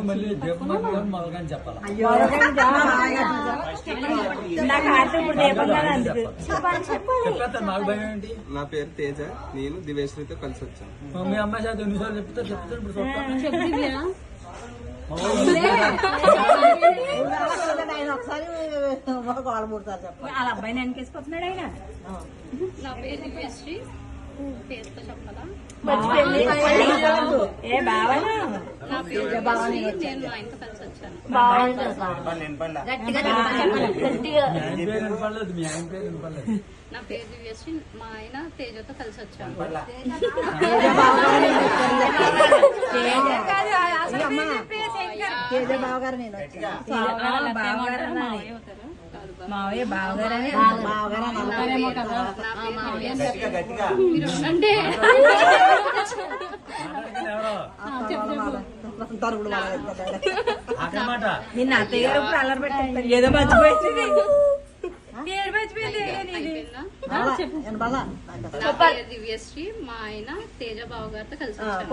మళ్ళీ దీపం మొదలుగాని చెప్పాలి. చెప్పేస్తాను, నాకు భయం ఏంటి? నా పేరు తేజ, నేను దివేశ్వరితో కలిసి వచ్చాను. మీ అమ్మాయి చేత ఎన్నిసార్లు చెప్తారు ఇప్పుడు చూస్తాను. వాళ్ళ అబ్బాయిని వెనకేసుకొస్తున్నాడు ఆయన. నా పేరు దివ్యశ్రీ. పేరుతో చెప్పాలా? ఏ బావా నా పేరు దివ్యశ్రీ. నేను ఆయనతో కలిసి వచ్చాను. మీ ఆయన పేరు వినపడలేదు, మీ ఆయన పేరు వినపడలేదు. నా పేరు దివ్యశ్రీ. మా ఆయన తేజతో కలిసి వచ్చాను. బావగారు నేను మావయ్య బావగారని అంటే అన్నమాట నిన్న అత్తయ్య గారు ఇప్పుడు అల్లరి పెట్టారు. ఏదో మర్చిపోయింది, పేరు మర్చిపోయింది. నా పేరు దివ్యశ్రీ. మా ఆయన తేజ బావ గారితో కలిసి వచ్చాను.